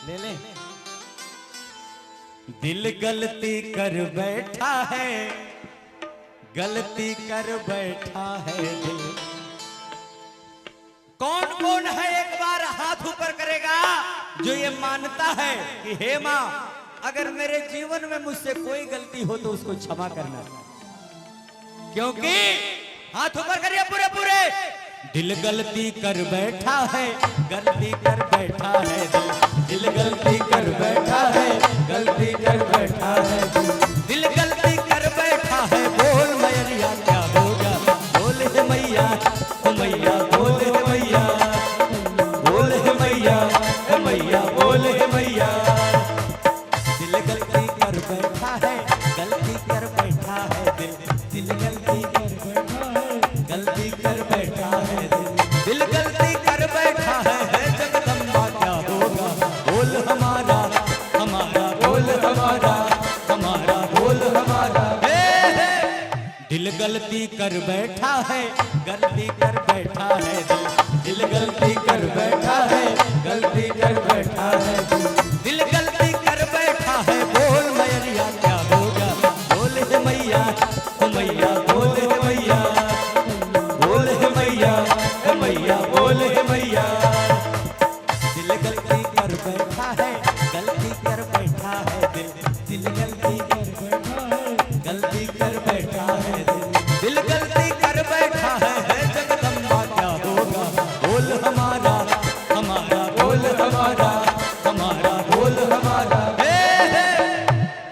ले ले। दिल गलती कर बैठा है, गलती कर बैठा है दिल। कौन कौन है एक बार हाथ ऊपर करेगा जो ये मानता है कि हे मां, अगर मेरे जीवन में मुझसे कोई गलती हो तो उसको क्षमा करना, क्योंकि हाथ ऊपर करिए पूरे पूरे। दिल गलती कर बैठा है, गलती कर बैठा है दिल। दिल गलती कर बैठा है, गलती कर बैठा है दिल। दिल गलती कर बैठा है, बोल मैया क्या होगा, बोल है मैया, मैया बोल है मैया, बोल है मैया, मैया बोल है मैया। दिल गलती कर बैठा है, गलती कर बैठा है दिल। दिल गलती कर बैठा है, गलती कर बैठा है दिल। दिल गलती कर बैठा है जगदम्बा क्या होगा, बोल हमारा, हमारा बोल हमारा, हमारा बोल हमारा। दिल गलती कर बैठा है, गलती कर बैठा है दिल। दिल गलती कर बैठा